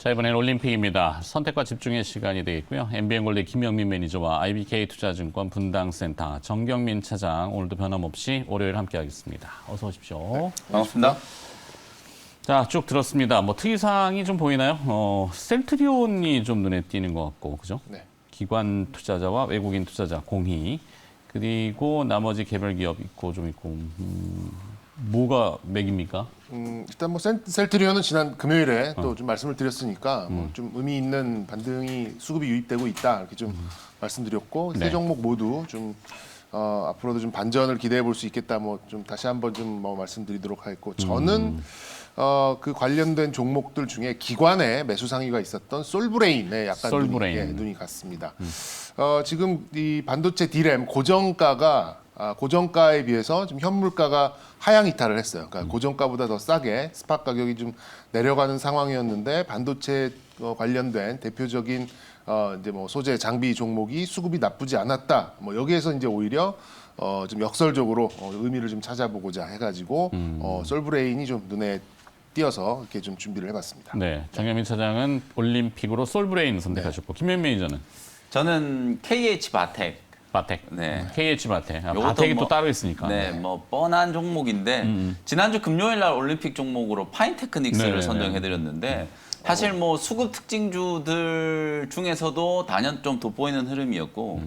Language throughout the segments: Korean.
자, 이번엔 올림픽입니다. 선택과 집중의 시간이 되겠고요. MBN골드 김영민 매니저와 IBK투자증권 분당센터 정경민 차장 오늘도 변함없이 월요일 함께하겠습니다. 어서 오십시오. 반갑습니다. 자, 쭉 들었습니다. 뭐 특이사항이 좀 보이나요? 셀트리온이 좀 눈에 띄는 것 같고, 그죠? 네. 기관 투자자와 외국인 투자자 공히, 그리고 나머지 개별 기업 있고 좀 있고, 뭐가 맥입니까? 일단 뭐 셀트리온은 지난 금요일에 또 좀 말씀을 드렸으니까 뭐 좀 의미 있는 반등이 수급이 유입되고 있다 이렇게 좀 말씀드렸고 네. 세 종목 모두 좀 앞으로도 좀 반전을 기대해 볼 수 있겠다 뭐 좀 다시 한번 좀 뭐 말씀드리도록 하겠고 저는 그 관련된 종목들 중에 기관에 매수 상위가 있었던 솔브레인에 약간 솔브레인. 눈이 갔습니다. 지금 이 반도체 D램 고정가에 비해서 좀 현물가가 하향 이탈을 했어요. 그러니까 고정가보다 더 싸게 스팟 가격이 좀 내려가는 상황이었는데 반도체 관련된 대표적인 이제 뭐 소재 장비 종목이 수급이 나쁘지 않았다. 뭐 여기에서 이제 오히려 좀 역설적으로 의미를 좀 찾아보고자 해가지고 솔브레인이 좀 눈에 띄어서 이렇게 좀 준비를 해봤습니다. 네, 정현민 차장은 올림픽으로 솔브레인 선택하셨고, 김현민 매니저는 저는 KH 바텍. 바텍. 네. KH 바텍. 요것도 바텍이 뭐, 또 따로 있으니까. 네, 뭐 뻔한 종목인데 지난주 금요일 날 올림픽 종목으로 파인테크닉스를 네네네. 선정해드렸는데 사실 뭐 수급 특징주들 중에서도 단연 좀 돋보이는 흐름이었고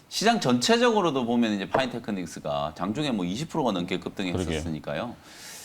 시장 전체적으로도 보면 이제 파인테크닉스가 장중에 뭐 20%가 넘게 급등했었으니까요.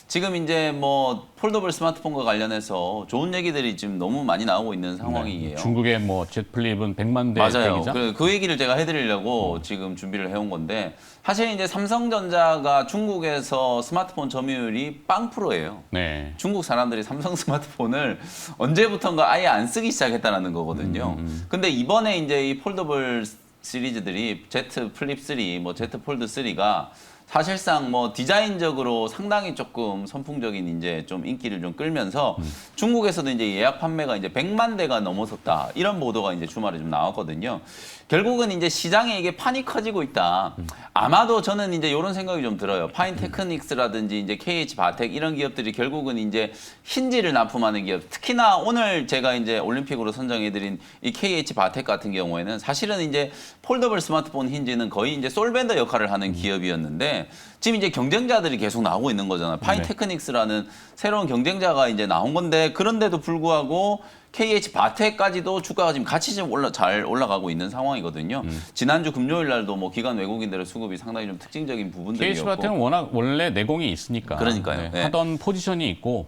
지금 이제 뭐 폴더블 스마트폰과 관련해서 좋은 얘기들이 지금 너무 많이 나오고 있는 상황이에요. 중국의 뭐 제플립은 100만 대 맞아요. 대기자. 그 얘기를 제가 해드리려고 지금 준비를 해온 건데 사실 이제 삼성전자가 중국에서 스마트폰 점유율이 0%예요. 네. 중국 사람들이 삼성 스마트폰을 언제부턴가 아예 안 쓰기 시작했다는 거거든요. 근데 이번에 이제 이 폴더블 시리즈들이 Z 플립 3, 뭐 Z 폴드 3가 사실상 뭐 디자인적으로 상당히 조금 선풍적인 이제 좀 인기를 좀 끌면서 중국에서도 이제 예약 판매가 이제 100만 대가 넘어섰다. 이런 보도가 이제 주말에 좀 나왔거든요. 결국은 이제 시장에 이게 판이 커지고 있다. 아마도 저는 이제 이런 생각이 좀 들어요. 파인테크닉스라든지 이제 KH 바텍 이런 기업들이 결국은 이제 힌지를 납품하는 기업. 특히나 오늘 제가 이제 올림픽으로 선정해드린 이 KH 바텍 같은 경우에는 사실은 이제 폴더블 스마트폰 힌지는 거의 이제 솔벤더 역할을 하는 기업이었는데 지금 이제 경쟁자들이 계속 나오고 있는 거잖아요. 파인테크닉스라는 새로운 경쟁자가 이제 나온 건데 그런데도 불구하고 KH 바텍까지도 주가가 지금 같이 좀 잘 올라가고 있는 상황이거든요. 지난주 금요일 날도 뭐 기관 외국인들의 수급이 상당히 좀 특징적인 부분들이었고. KH 바텍은 워낙 원래 내공이 있으니까. 그러니까요. 네. 하던 포지션이 있고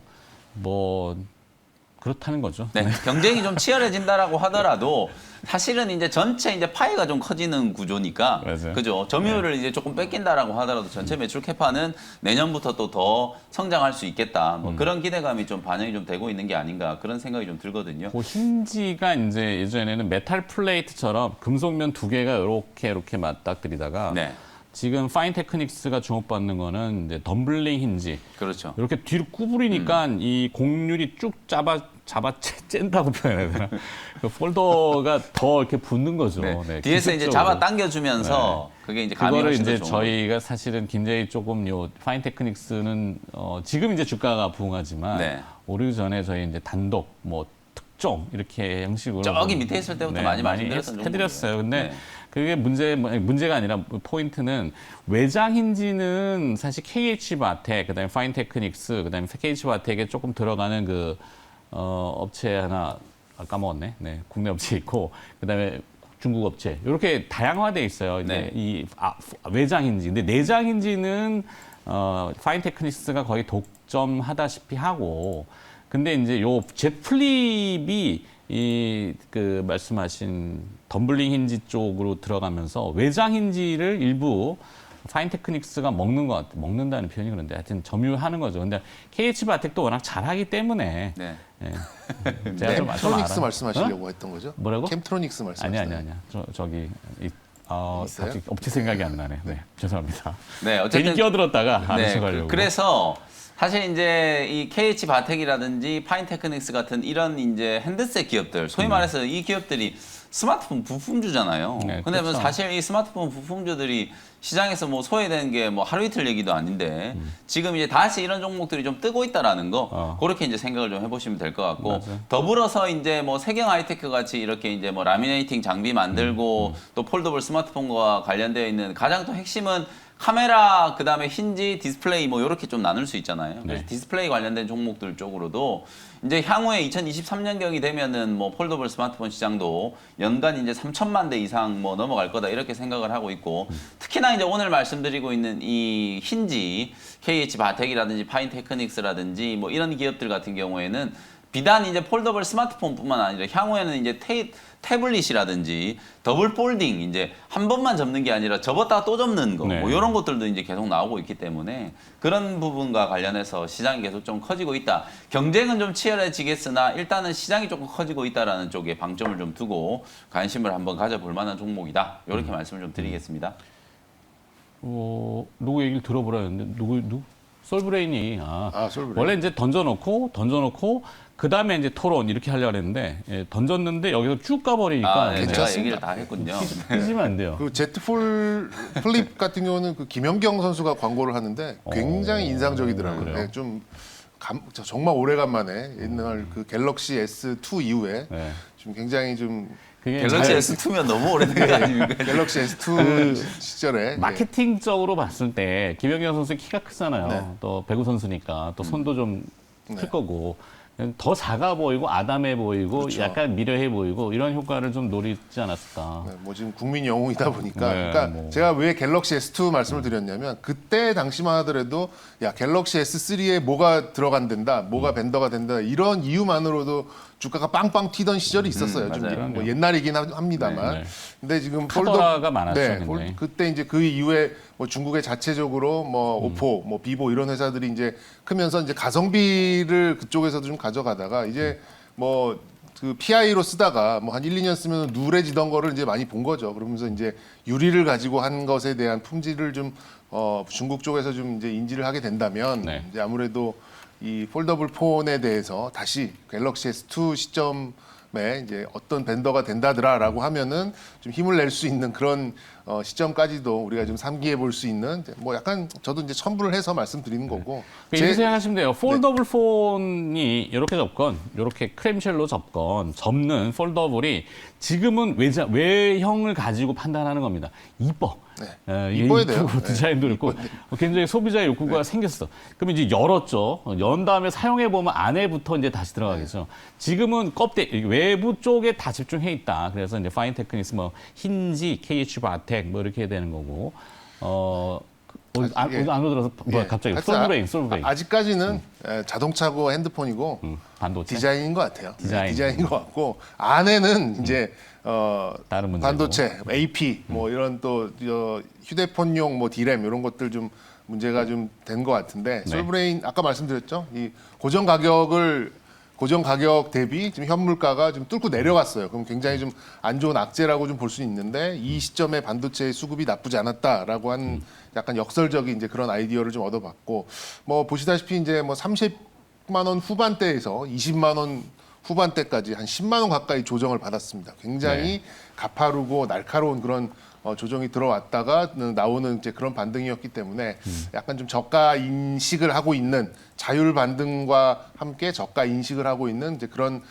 뭐 그렇다는 거죠. 네, 경쟁이 좀 치열해진다라고 하더라도 사실은 이제 전체 이제 파이가 좀 커지는 구조니까 맞아요. 그죠. 점유율을 이제 조금 뺏긴다라고 하더라도 전체 매출 캐파는 내년부터 또 더 성장할 수 있겠다. 뭐 그런 기대감이 좀 반영이 좀 되고 있는 게 아닌가 그런 생각이 좀 들거든요. 그 힌지가 이제 예전에는 메탈 플레이트처럼 금속면 두 개가 이렇게 맞닥뜨리다가 네, 지금 파인테크닉스가 주목받는 거는 이제 덤블링 힌지. 그렇죠. 이렇게 뒤로 구부리니까 이 곡률이 쭉 잡아 쨘다고 표현해야 되나? 그 폴더가 더 이렇게 붙는 거죠. 네. 네, 뒤에서 이제 기술적으로. 잡아 당겨주면서 그게 이제 감이 그거를 훨씬 더 이제 좋은 저희가 사실은 굉장히 조금 파인테크닉스는 지금 이제 주가가 부응하지만 네. 오르기 전에 저희 이제 단독 뭐 특종 이렇게 형식으로 저기 좀, 밑에 있을 때부터 많이 말씀드렸던 해드렸어요. 근데 네. 그게 문제가 아니라 포인트는 외장 힌지는 사실 KH 바텍, 그다음에 파인테크닉스, 그다음에 KH 바텍에 조금 들어가는 그 업체 하나 까먹었네. 네, 국내 업체 있고 그다음에 중국 업체 이렇게 다양화돼 있어요. 네. 이 외장 힌지. 근데 내장 힌지는 파인테크닉스가 거의 독점하다시피 하고. 근데 이제 요 제플립이 그 말씀하신 덤블링 힌지 쪽으로 들어가면서 외장 힌지를 일부 파인테크닉스가 먹는 것 같아요. 먹는다는 표현이 그런데 하여튼 점유하는 거죠. 근데 KH 바텍도 워낙 잘하기 때문에 네. 예. 제가 좀 캠트로닉스 알아요. 말씀하시려고 했던 거죠? 뭐라고? 캠트로닉스 말씀하시는 아니야. 저기 있어요? 갑자기 업체 생각이 안 나네. 네, 죄송합니다. 네, 괜히 어쨌든 끼어들었다가 안 네, 하셔가지고. 그래서 사실 이제 이 KH 바텍이라든지 파인테크닉스 같은 이런 이제 핸드셋 기업들, 소위 말해서 이 기업들이 스마트폰 부품주잖아요. 네, 근데 뭐 그렇죠. 사실 이 스마트폰 부품주들이 시장에서 뭐 소외되는 게 뭐 하루 이틀 얘기도 아닌데 지금 이제 다시 이런 종목들이 좀 뜨고 있다라는 거 그렇게 이제 생각을 좀 해보시면 될 것 같고 맞아요. 더불어서 이제 뭐 세경 하이테크 같이 이렇게 이제 뭐 라미네이팅 장비 만들고 또 폴더블 스마트폰과 관련되어 있는 가장 또 핵심은 카메라 그다음에 힌지 디스플레이 뭐 이렇게 좀 나눌 수 있잖아요. 그래서 네. 디스플레이 관련된 종목들 쪽으로도 이제 향후에 2023년경이 되면은 뭐 폴더블 스마트폰 시장도 연간 이제 3천만 대 이상 뭐 넘어갈 거다 이렇게 생각을 하고 있고 특히나 이제 오늘 말씀드리고 있는 이 힌지, KH 바텍이라든지 파인테크닉스라든지 뭐 이런 기업들 같은 경우에는 비단 이제 폴더블 스마트폰뿐만 아니라 향후에는 이제 태블릿이라든지 더블 폴딩 이제 한 번만 접는 게 아니라 접었다가 또 접는 거 네. 뭐 이런 것들도 이제 계속 나오고 있기 때문에 그런 부분과 관련해서 시장이 계속 좀 커지고 있다. 경쟁은 좀 치열해지겠으나 일단은 시장이 조금 커지고 있다라는 쪽에 방점을 좀 두고 관심을 한번 가져볼 만한 종목이다. 이렇게 말씀을 좀 드리겠습니다. 누구 얘기를 들어보라 했는데 누구? 솔브레인이 솔브레인. 원래 이제 던져놓고 그 다음에 이제 토론 이렇게 하려고 했는데 던졌는데 여기서 쭉 가버리니까 제가 괜찮습니다. 얘기를 다 했군요. 삐지면 안 돼요. 그 제트폴 플립 같은 경우는 그 김연경 선수가 광고를 하는데 굉장히 인상적이더라고요. 그래요? 네, 정말 오래간만에 옛날 그 갤럭시 S2 이후에 네. 좀 굉장히 좀 그게 갤럭시 S2면 너무 오래된 거 아닙니까? 갤럭시 S2 시절에 마케팅적으로 봤을 때 김연경 선수 키가 크잖아요. 네. 또 배구 선수니까 또 손도 좀 클 네. 거고 더 작아 보이고 아담해 보이고 그렇죠. 약간 미려해 보이고 이런 효과를 좀 노리지 않았을까. 네, 뭐 지금 국민 영웅이다 보니까 네, 그러니까 뭐. 제가 왜 갤럭시 S2 말씀을 드렸냐면 그때 당시만 하더라도 야 갤럭시 S3에 뭐가 들어간다 뭐가 벤더가 된다 이런 이유만으로도 주가가 빵빵 튀던 시절이 있었어요. 좀 맞아요. 뭐 옛날이긴 합니다만. 네, 네. 근데 지금 카더라가 많았죠, 네, 굉장히. 그때 이제 그 이후에 뭐 중국의 자체적으로 뭐 오포, 뭐 비보 이런 회사들이 이제 크면서 이제 가성비를 그쪽에서도 좀 가져가다가 이제 뭐 그 PI로 쓰다가 뭐 한 1, 2년 쓰면 누래지던 거를 이제 많이 본 거죠. 그러면서 이제 유리를 가지고 한 것에 대한 품질을 좀 중국 쪽에서 좀 이제 인지를 하게 된다면 네. 이제 아무래도 이 폴더블 폰에 대해서 다시 갤럭시 S2 시점에 이제 어떤 벤더가 된다더라라고 하면은 좀 힘을 낼 수 있는 그런 시점까지도 우리가 좀 상기해 볼 수 있는 뭐 약간 저도 이제 첨부를 해서 말씀드리는 거고 이렇게 생각하시면 돼요. 폴더블 폰이 이렇게 접건, 이렇게 크렘쉘로 접는 폴더블이 지금은 외형을 가지고 판단하는 겁니다. 이뻐. 네. 이뻐야 돼요. 이쁘고 디자인도 있고 굉장히 소비자의 욕구가 생겼어. 그럼 이제 열었죠. 연 다음에 사용해 보면 안에부터 이제 다시 들어가겠죠. 지금은 외부 쪽에 다 집중해 있다. 그래서 이제 파인테크닉스, 뭐 힌지, KH 바텍 뭐 이렇게 해야 되는 거고. 안으로 들어서 뭐야, 갑자기 하여튼 솔브레인. 아직까지는 자동차고 핸드폰이고 반도체. 디자인인 것 같아요. 디자인. 디자인인 것 같고 안에는 이제 다른 문제고. 반도체, AP 뭐 이런 또 휴대폰용 뭐 디램 이런 것들 좀 문제가 좀 된 것 같은데 네. 솔브레인 아까 말씀드렸죠. 이 고정 가격 대비 지금 현물가가 좀 뚫고 내려갔어요. 그럼 굉장히 좀 안 좋은 악재라고 좀 볼 수 있는데 이 시점에 반도체 수급이 나쁘지 않았다라고 한 약간 역설적인 이제 그런 아이디어를 좀 얻어봤고 뭐 보시다시피 이제 뭐 30만 원 후반대에서 20만 원 후반대까지 한 10만 원 가까이 조정을 받았습니다. 굉장히 가파르고 날카로운 그런 조정이 들어왔다가 나오는 이제 그런 반등이었기 때문에 약간 좀 저가 인식을 하고 있는 자율 반등과 함께 저가 인식을 하고 있는 이제 그런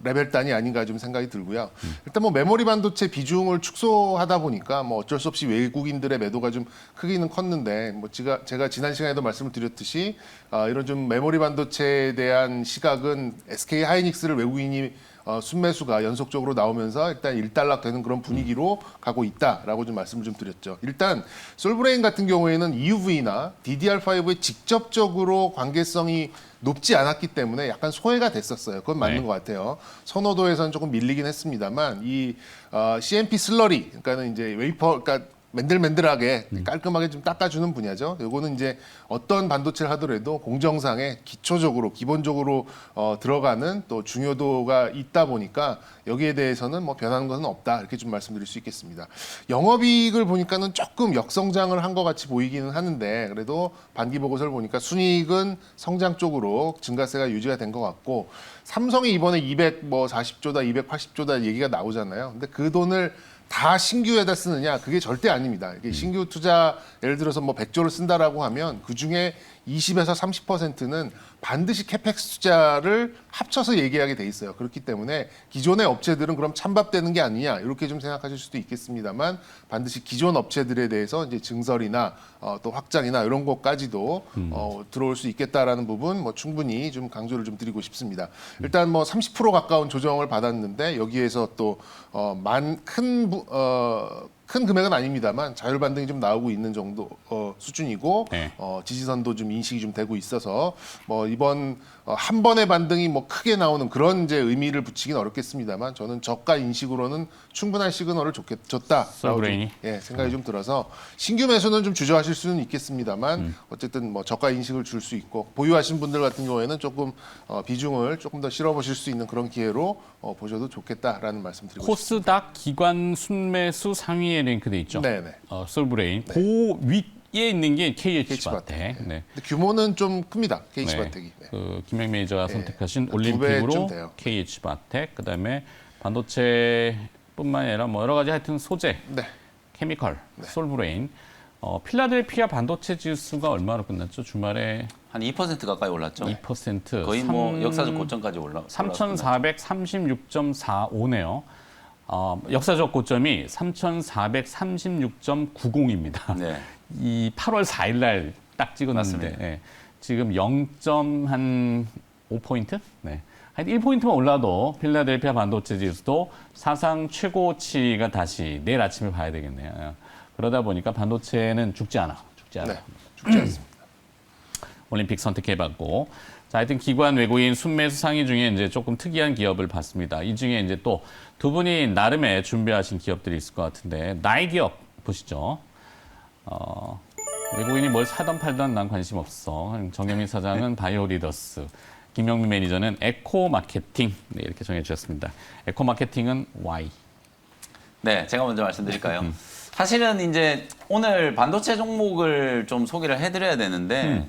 레벨단이 아닌가 좀 생각이 들고요. 일단 뭐 메모리 반도체 비중을 축소하다 보니까 뭐 어쩔 수 없이 외국인들의 매도가 좀 크기는 컸는데 뭐 제가 지난 시간에도 말씀을 드렸듯이 이런 좀 메모리 반도체에 대한 시각은 SK 하이닉스를 외국인이 순매수가 연속적으로 나오면서 일단 일단락되는 그런 분위기로 가고 있다라고 좀 말씀을 좀 드렸죠. 일단 솔브레인 같은 경우에는 EUV나 DDR5에 직접적으로 관계성이 높지 않았기 때문에 약간 소외가 됐었어요. 그건 맞는 네. 것 같아요. 선호도에서는 조금 밀리긴 했습니다만 이 CMP 슬러리, 그러니까는 이제 웨이퍼, 그러니까 맨들맨들하게 깔끔하게 좀 닦아주는 분야죠. 요거는 이제 어떤 반도체를 하더라도 공정상에 기본적으로 들어가는 또 중요도가 있다 보니까 여기에 대해서는 뭐 변하는 것은 없다 이렇게 좀 말씀드릴 수 있겠습니다. 영업이익을 보니까는 조금 역성장을 한 것 같이 보이기는 하는데 그래도 반기 보고서를 보니까 순이익은 성장 쪽으로 증가세가 유지가 된 것 같고 삼성이 이번에 240조다, 280조다 얘기가 나오잖아요. 근데 그 돈을 다 신규에다 쓰느냐? 그게 절대 아닙니다. 이게 신규 투자 예를 들어서 뭐 100조를 쓴다라고 하면 그 중에 20에서 30%는 반드시 캐펙스 투자를 합쳐서 얘기하게 돼 있어요. 그렇기 때문에 기존의 업체들은 그럼 찬밥되는 게 아니냐 이렇게 좀 생각하실 수도 있겠습니다만 반드시 기존 업체들에 대해서 이제 증설이나 또 확장이나 이런 것까지도 들어올 수 있겠다라는 부분 뭐 충분히 좀 강조를 좀 드리고 싶습니다. 일단 뭐 30% 가까운 조정을 받았는데 여기에서 또 큰 금액은 아닙니다만 자율 반등이 좀 나오고 있는 정도 수준이고 네. 지지선도 좀 인식이 좀 되고 있어서 뭐 이번 한 번의 반등이 뭐 크게 나오는 그런 이제 의미를 붙이긴 어렵겠습니다만 저는 저가 인식으로는 충분한 시그널을 줬다라고 솔브레인이? 생각이 좀 들어서 신규 매수는 좀 주저하실 수는 있겠습니다만 어쨌든 뭐 저가 인식을 줄 수 있고 보유하신 분들 같은 경우에는 조금 비중을 조금 더 실어보실 수 있는 그런 기회로 보셔도 좋겠다라는 말씀 드리고 싶습니다. 코스닥 기관 순매수 상위에 랭크돼 있죠. 네네. 솔브레인. 그 위에 있는 게 KH바텍. 네. 근데 규모는 좀 큽니다. KH바텍이. 네. 그 김행 매니저가 선택하신 두 배쯤 올림픽으로 돼요. KH바텍, 그다음에 반도체뿐만 아니라 뭐 여러 가지 하여튼 소재, 네. 케미컬, 솔브레인. 필라델피아 반도체 지수가 얼마로 끝났죠? 주말에 한 2% 가까이 올랐죠. 2%. 거의 뭐 역사적 고점까지 올랐습니다. 3,436.45네요. 역사적 고점이 3,436.90입니다. 네. 이 8월 4일 날 딱 찍었는데 맞습니다. 예, 지금 0.5포인트? 네. 한 1포인트만 올라도 필라델피아 반도체 지수도 사상 최고치가 다시 내일 아침에 봐야 되겠네요. 예. 그러다 보니까 반도체는 죽지 않아. 네. 죽지 않습니다. 올림픽 선택해봤고, 자, 하여튼 기관 외국인 순매수 상위 중에 이제 조금 특이한 기업을 봤습니다. 이 중에 이제 또 두 분이 나름의 준비하신 기업들이 있을 것 같은데, 나이 기업 보시죠. 외국인이 뭘 사던 팔던 난 관심 없어. 정영민 사장은 바이오리더스, 김영민 매니저는 에코마케팅, 네, 이렇게 정해주셨습니다. 에코마케팅은 Y. 네, 제가 먼저 말씀드릴까요? 사실은 이제 오늘 반도체 종목을 좀 소개를 해드려야 되는데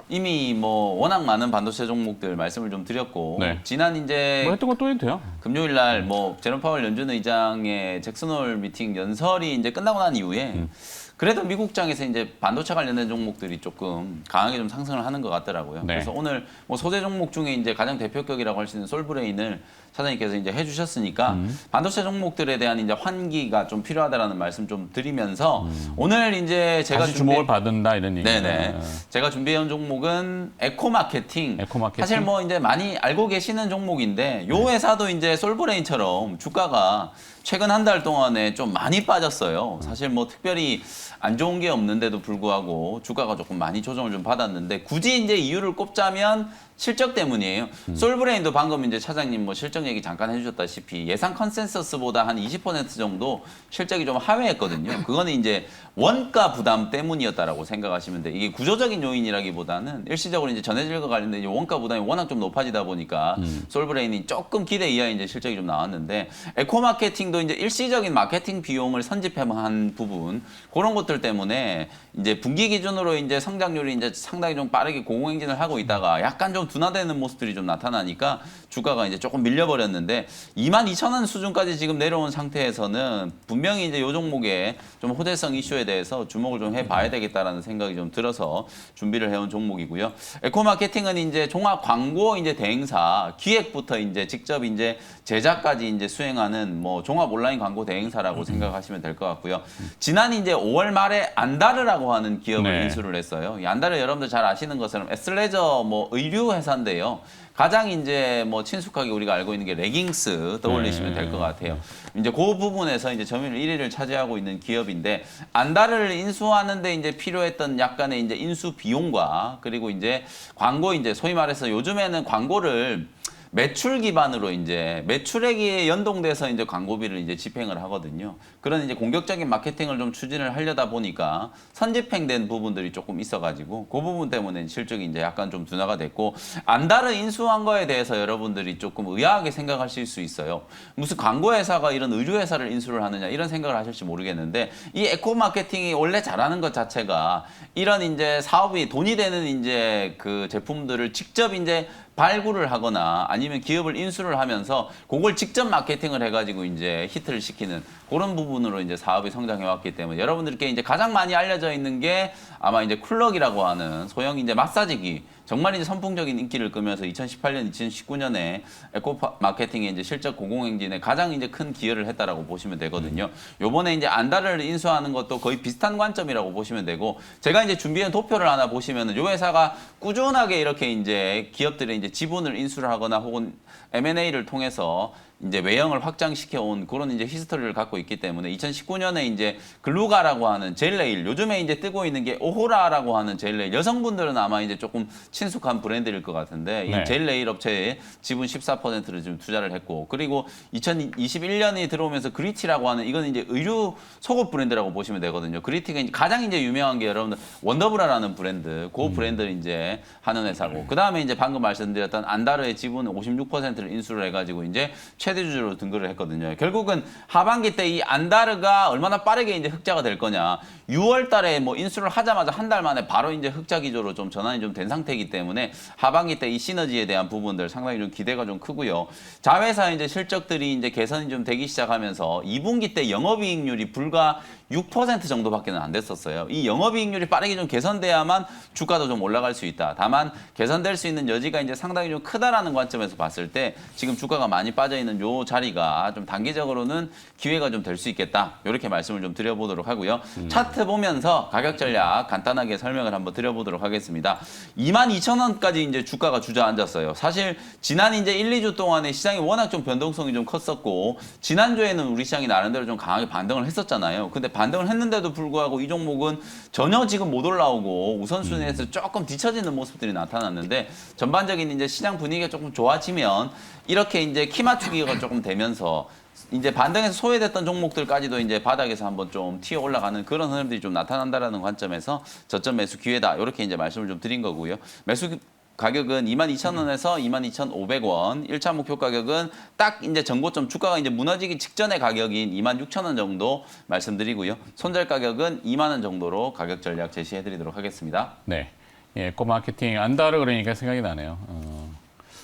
이미 뭐 워낙 많은 반도체 종목들 말씀을 좀 드렸고 네. 지난 이제 뭐 했던 것도 해도 돼요. 금요일 날 뭐 제롬 파월 연준 의장의 잭슨홀 미팅 연설이 이제 끝나고 난 이후에 그래도 미국장에서 이제 반도체 관련된 종목들이 조금 강하게 좀 상승을 하는 것 같더라고요. 네. 그래서 오늘 뭐 소재 종목 중에 이제 가장 대표격이라고 할 수 있는 솔브레인을 사장님께서 이제 해주셨으니까 반도체 종목들에 대한 이제 환기가 좀 필요하다라는 말씀 좀 드리면서 오늘 이제 제가 다시 주목을 받는다 이런 얘기. 네네. 제가 준비해온 종목은 에코마케팅. 에코마케팅. 사실 뭐 이제 많이 알고 계시는 종목인데 요 회사도 이제 솔브레인처럼 주가가 최근 한 달 동안에 좀 많이 빠졌어요. 사실 뭐 특별히 안 좋은 게 없는데도 불구하고 주가가 조금 많이 조정을 좀 받았는데 굳이 이제 이유를 꼽자면 실적 때문이에요. 솔브레인도 방금 이제 차장님 뭐 실적 얘기 잠깐 해주셨다시피 예상 컨센서스보다 한 20% 정도 실적이 좀 하회했거든요. 그거는 이제 원가 부담 때문이었다라고 생각하시면 돼요. 이게 구조적인 요인이라기보다는 일시적으로 이제 전해질과 관련된 이제 원가 부담이 워낙 좀 높아지다 보니까 솔브레인이 조금 기대 이하의 이제 실적이 좀 나왔는데 에코마케팅도 이제 일시적인 마케팅 비용을 선집한 부분 그런 것들 때문에 이제 분기 기준으로 이제 성장률이 이제 상당히 좀 빠르게 고공행진을 하고 있다가 약간 좀 둔화되는 모습들이 좀 나타나니까 주가가 이제 조금 밀려버렸는데 22,000원 수준까지 지금 내려온 상태에서는 분명히 이제 요 종목에 좀 호재성 이슈에 대해서 주목을 좀 해봐야 되겠다라는 생각이 좀 들어서 준비를 해온 종목이고요. 에코마케팅은 이제 종합 광고 이제 대행사 기획부터 이제 직접 이제 제작까지 이제 수행하는 뭐 종합 온라인 광고 대행사라고 생각하시면 될 것 같고요. 지난 이제 5월 말에 안다르라고 하는 기업을 네. 인수를 했어요. 이 안다르 여러분들 잘 아시는 것처럼 에슬레저 뭐 의류 회사인데요. 가장 이제 뭐 친숙하게 우리가 알고 있는 게 레깅스 떠올리시면 될 것 같아요. 이제 그 부분에서 이제 점유율 1위를 차지하고 있는 기업인데 안다르를 인수하는데 이제 필요했던 약간의 이제 인수 비용과 그리고 이제 광고 이제 소위 말해서 요즘에는 광고를 매출 기반으로 이제 매출액에 연동돼서 이제 광고비를 이제 집행을 하거든요. 그런 이제 공격적인 마케팅을 좀 추진을 하려다 보니까 선집행된 부분들이 조금 있어가지고 그 부분 때문에 실적이 이제 약간 좀 둔화가 됐고, 안다르 인수한 거에 대해서 여러분들이 조금 의아하게 생각하실 수 있어요. 무슨 광고 회사가 이런 의류 회사를 인수를 하느냐 이런 생각을 하실지 모르겠는데, 이 에코 마케팅이 원래 잘하는 것 자체가 이런 이제 사업이 돈이 되는 이제 그 제품들을 직접 이제 발굴을 하거나 아니면 기업을 인수를 하면서 그걸 직접 마케팅을 해가지고 이제 히트를 시키는 그런 부분으로 이제 사업이 성장해 왔기 때문에, 여러분들께 이제 가장 많이 알려져 있는 게 아마 이제 쿨럭이라고 하는 소형 이제 마사지기, 정말 이제 선풍적인 인기를 끄면서 2018년, 2019년에 에코 마케팅의 이제 실적 공공행진에 가장 이제 큰 기여를 했다라고 보시면 되거든요. 요번에 이제 안다르를 인수하는 것도 거의 비슷한 관점이라고 보시면 되고, 제가 이제 준비한 도표를 하나 보시면은 요 회사가 꾸준하게 이렇게 이제 기업들의 이제 지분을 인수를 하거나 혹은 M&A를 통해서 이제 외형을 확장시켜 온 그런 이제 히스토리를 갖고 있기 때문에, 2019년에 이제 글루가라고 하는 젤네일, 요즘에 이제 뜨고 있는 게 오호라라고 하는 젤네일, 여성분들은 아마 이제 조금 친숙한 브랜드일 것 같은데, 네. 이 젤네일 업체에 지분 14%를 지금 투자를 했고, 그리고 2021년이 들어오면서 그리티라고 하는, 이거는 이제 의류 속옷 브랜드라고 보시면 되거든요. 그리티가 이제 가장 이제 유명한 게 여러분들 원더브라라는 브랜드, 그 브랜드를 이제 하는 회사고, 그 다음에 이제 방금 말씀드렸던 안다르의 지분 56%를 인수를 해가지고 이제 최대주주로 등극을 했거든요. 결국은 하반기 때 이 안다르가 얼마나 빠르게 이제 흑자가 될 거냐. 6월 달에 뭐 인수를 하자마자 한 달 만에 바로 이제 흑자 기조로 좀 전환이 좀 된 상태이기 때문에 하반기 때 이 시너지에 대한 부분들 상당히 좀 기대가 좀 크고요. 자회사 이제 실적들이 이제 개선이 좀 되기 시작하면서 2분기 때 영업이익률이 불과 6% 정도밖에는 안 됐었어요. 이 영업이익률이 빠르게 좀 개선돼야만 주가도 좀 올라갈 수 있다. 다만 개선될 수 있는 여지가 이제 상당히 좀 크다라는 관점에서 봤을 때 지금 주가가 많이 빠져 있는 요 자리가 좀 단기적으로는 기회가 좀 될 수 있겠다. 이렇게 말씀을 좀 드려보도록 하고요. 차트 보면서 가격 전략 간단하게 설명을 한번 드려보도록 하겠습니다. 22,000원까지 이제 주가가 주저앉았어요. 사실 지난 이제 1, 2주 동안에 시장이 워낙 좀 변동성이 좀 컸었고, 지난주에는 우리 시장이 나름대로 좀 강하게 반등을 했었잖아요. 근데 반등을 했는데도 불구하고 이 종목은 전혀 지금 못 올라오고 우선순위에서 조금 뒤처지는 모습들이 나타났는데, 전반적인 이제 시장 분위기가 조금 좋아지면 이렇게 이제 키 맞추기가 조금 되면서 이제 반등에서 소외됐던 종목들까지도 이제 바닥에서 한번 좀 튀어 올라가는 그런 흐름들이 좀 나타난다라는 관점에서 저점 매수 기회다. 이렇게 이제 말씀을 좀 드린 거고요. 매수 가격은 22,000원에서 22,500원, 1차 목표 가격은 딱 이제 전고점 주가가 이제 무너지기 직전의 가격인 26,000원 정도 말씀드리고요. 손절 가격은 2만 원 정도로 가격 전략 제시해 드리도록 하겠습니다. 네. 예, 에코 마케팅 안다르 그러니까 생각이 나네요.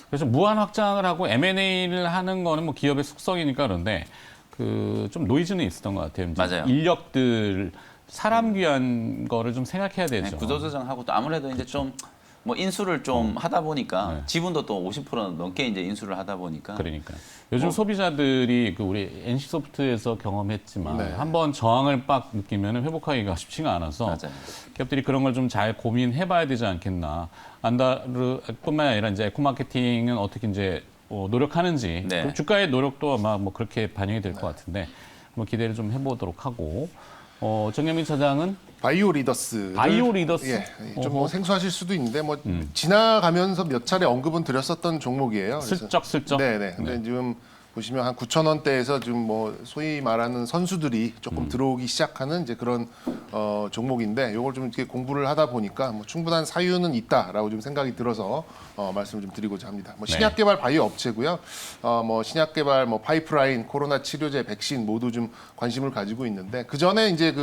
그래서 무한 확장을 하고 M&A를 하는 거는 뭐 기업의 속성이니까 그런데 그 좀 노이즈는 있었던 것 같아요. 이제 맞아요. 인력들 사람 귀한 거를 좀 생각해야 되죠. 네, 구조조정하고 또 아무래도 이제 좀 뭐 인수를 좀 하다 보니까 네. 지분도 또 50% 넘게 이제 인수를 하다 보니까 그러니까 요즘 소비자들이 그 우리 NC소프트에서 경험했지만 네. 한번 저항을 빡 느끼면 회복하기가 쉽지가 않아서 맞아요. 기업들이 그런 걸 좀 잘 고민해봐야 되지 않겠나. 안다르뿐만 아니라 이제 에코마케팅은 어떻게 이제 노력하는지, 네. 그리고 주가의 노력도 아마 뭐 그렇게 반영이 될 것 같은데 한번 기대를 좀 해보도록 하고. 정영민 차장은 바이오 리더스. 바이오 리더스? 예, 좀 뭐 어허. 생소하실 수도 있는데 뭐 지나가면서 몇 차례 언급은 드렸었던 종목이에요. 그래서 슬쩍. 네네. 근데 지금 보시면 한 9,000원대에서 지금 뭐 소위 말하는 선수들이 조금 들어오기 시작하는 이제 그런 종목인데, 이걸 좀 이렇게 공부를 하다 보니까 뭐 충분한 사유는 있다라고 좀 생각이 들어서 말씀을 좀 드리고자 합니다. 뭐 신약 개발 바이오 업체고요. 뭐 신약 개발, 뭐 파이프라인, 코로나 치료제, 백신 모두 좀 관심을 가지고 있는데, 그 전에 이제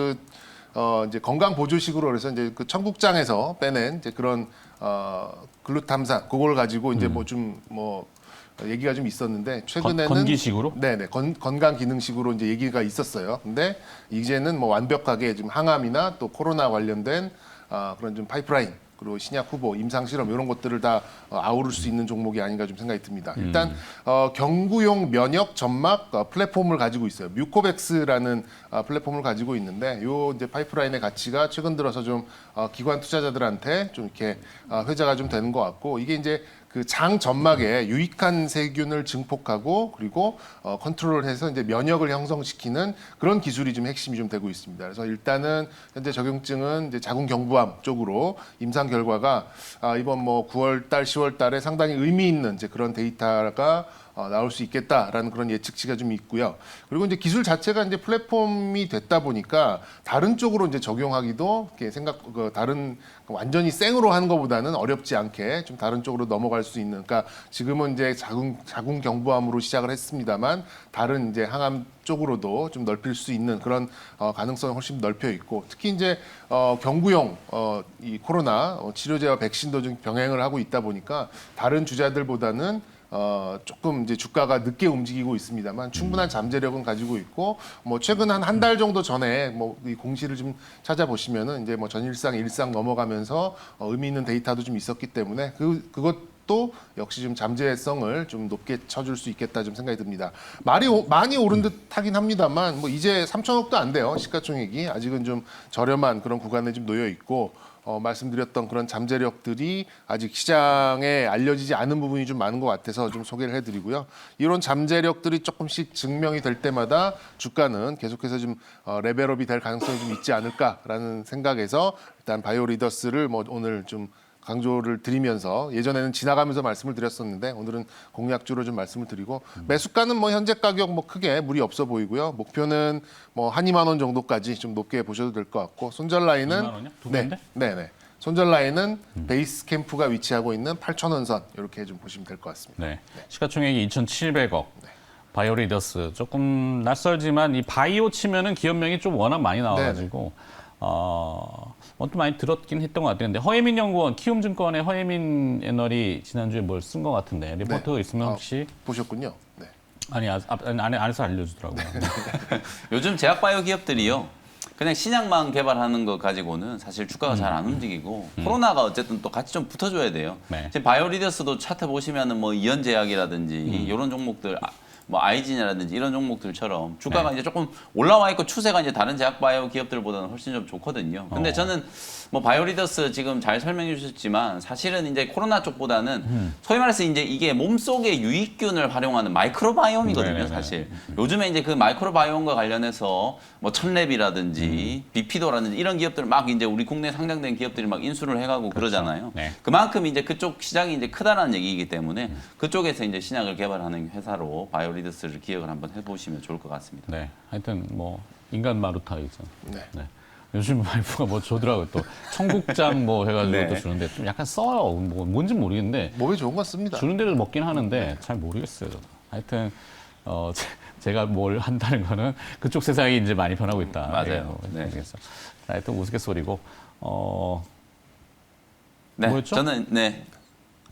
이제 건강 보조식으로 그래서 이제 그 청국장에서 빼낸 이제 그런 글루탐산 그걸 가지고 이제 뭐 얘기가 좀 있었는데, 최근에는 건기식으로? 네네, 건강 기능식으로 이제 얘기가 있었어요. 근데 이제는 뭐 완벽하게 지금 항암이나 또 코로나 관련된 그런 좀 파이프라인, 그리고 신약 후보, 임상 실험 이런 것들을 다 아우를 수 있는 종목이 아닌가 좀 생각이 듭니다. 일단 경구용 면역 점막 플랫폼을 가지고 있어요. 뮤코백스라는 플랫폼을 가지고 있는데, 요 이제 파이프라인의 가치가 최근 들어서 좀 기관 투자자들한테 좀 이렇게 회자가 좀 되는 것 같고, 이게 이제 그 장 점막에 유익한 세균을 증폭하고 그리고 컨트롤해서 이제 면역을 형성시키는 그런 기술이 좀 핵심이 좀 되고 있습니다. 그래서 일단은 현재 적용증은 이제 자궁경부암 쪽으로 임상 결과가 이번 뭐 9월달, 10월달에 상당히 의미 있는 이제 그런 데이터가 나올 수 있겠다라는 그런 예측치가 좀 있고요. 그리고 이제 기술 자체가 이제 플랫폼이 됐다 보니까 다른 쪽으로 이제 적용하기도 이렇게 다른 완전히 생으로 하는 것보다는 어렵지 않게 좀 다른 쪽으로 넘어갈 수 있는. 그러니까 지금은 이제 자궁경부암으로 시작을 했습니다만 다른 이제 항암 쪽으로도 좀 넓힐 수 있는 그런 가능성이 훨씬 넓혀 있고 특히 이제 경구용 이 코로나 치료제와 백신도 좀 병행을 하고 있다 보니까 다른 주자들보다는 조금 이제 주가가 늦게 움직이고 있습니다만 충분한 잠재력은 가지고 있고 뭐 최근 한 달 정도 전에 뭐 이 공시를 좀 찾아보시면은 이제 뭐 전일상 일상 넘어가면서 의미 있는 데이터도 좀 있었기 때문에 그것도 역시 좀 잠재성을 좀 높게 쳐줄 수 있겠다 좀 생각이 듭니다. 많이 오른 듯하긴 합니다만 뭐 이제 3천억도 안 돼요. 시가총액이 아직은 좀 저렴한 그런 구간에 좀 놓여 있고. 말씀드렸던 그런 잠재력들이 아직 시장에 알려지지 않은 부분이 좀 많은 것 같아서 좀 소개를 해드리고요. 이런 잠재력들이 조금씩 증명이 될 때마다 주가는 계속해서 좀 레벨업이 될 가능성이 좀 있지 않을까라는 생각에서 일단 바이오리더스를 뭐 오늘 좀 강조를 드리면서 예전에는 지나가면서 말씀을 드렸었는데 오늘은 공약주로 좀 말씀을 드리고 매수가는 뭐 현재 가격 뭐 크게 무리 없어 보이고요. 목표는 뭐 한 2만 원 정도까지 좀 높게 보셔도 될 것 같고 손절 라인은 2만 원이요? 두 배인데? 네. 손절 라인은 베이스 캠프가 위치하고 있는 8,000원 선 이렇게 좀 보시면 될 것 같습니다. 네. 시가총액이 2,700억. 바이오리더스 조금 낯설지만 이 바이오 치면은 기업명이 좀 워낙 많이 나와가지고 또 많이 들었긴 했던 것 같은데 허예민 연구원 키움증권의 허예민 애널이 지난주에 뭘 쓴 것 같은데 리포트 있으면 혹시 보셨군요. 네. 아니 안에서 알려주더라고요. 요즘 제약바이오 기업들이요. 그냥 신약만 개발하는 거 가지고는 사실 주가가 잘 안 움직이고 코로나가 어쨌든 또 같이 좀 붙어줘야 돼요. 네. 지금 바이오리더스도 차트 보시면은 뭐 이연제약이라든지 이런 종목들 뭐 아이진이라든지 이런 종목들처럼 주가가 이제 조금 올라와 있고 추세가 이제 다른 제약바이오 기업들보다는 훨씬 좀 좋거든요. 근데 저는 뭐 바이오리더스 지금 잘 설명해 주셨지만 사실은 이제 코로나 쪽보다는 소위 말해서 이제 이게 몸속의 유익균을 활용하는 마이크로바이옴이거든요, 네네네. 사실. 요즘에 이제 그 마이크로바이옴과 관련해서 뭐 천랩이라든지 비피도라든지 이런 기업들 막 이제 우리 국내 상장된 기업들이 막 인수를 해가고 그러잖아요. 네. 그만큼 이제 그쪽 시장이 이제 크다라는 얘기이기 때문에 그쪽에서 이제 신약을 개발하는 회사로 바이오리더스를 기억을 한번 해보시면 좋을 것 같습니다. 네, 하여튼 뭐 인간 마루타이죠. 네. 네. 요즘 와이프가 뭐 주더라고요. 또 청국장 뭐 해가지고 네. 또 주는데 좀 약간 써요. 뭐 뭔지 모르겠는데 몸에 좋은 것 같습니다. 주는 데를 먹긴 하는데 잘 모르겠어요. 저도. 하여튼 제가 뭘 한다는 거는 그쪽 세상이 이제 많이 변하고 있다. 맞아요. 네. 네. 그래서 하여튼 우스갯소리고 네, 뭐였죠? 저는 네,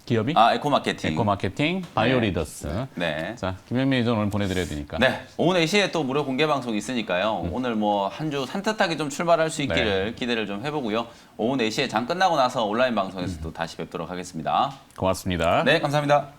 기업이 에코마케팅. 에코마케팅, 바이오리더스. 네. 자, 김현민 이전 오늘 보내드려야 되니까. 네, 오후 4시에 또 무료 공개 방송이 있으니까요. 오늘 뭐 한 주 산뜻하게 좀 출발할 수 있기를 기대를 좀 해보고요. 오후 4시에 장 끝나고 나서 온라인 방송에서 또 다시 뵙도록 하겠습니다. 고맙습니다. 네, 감사합니다.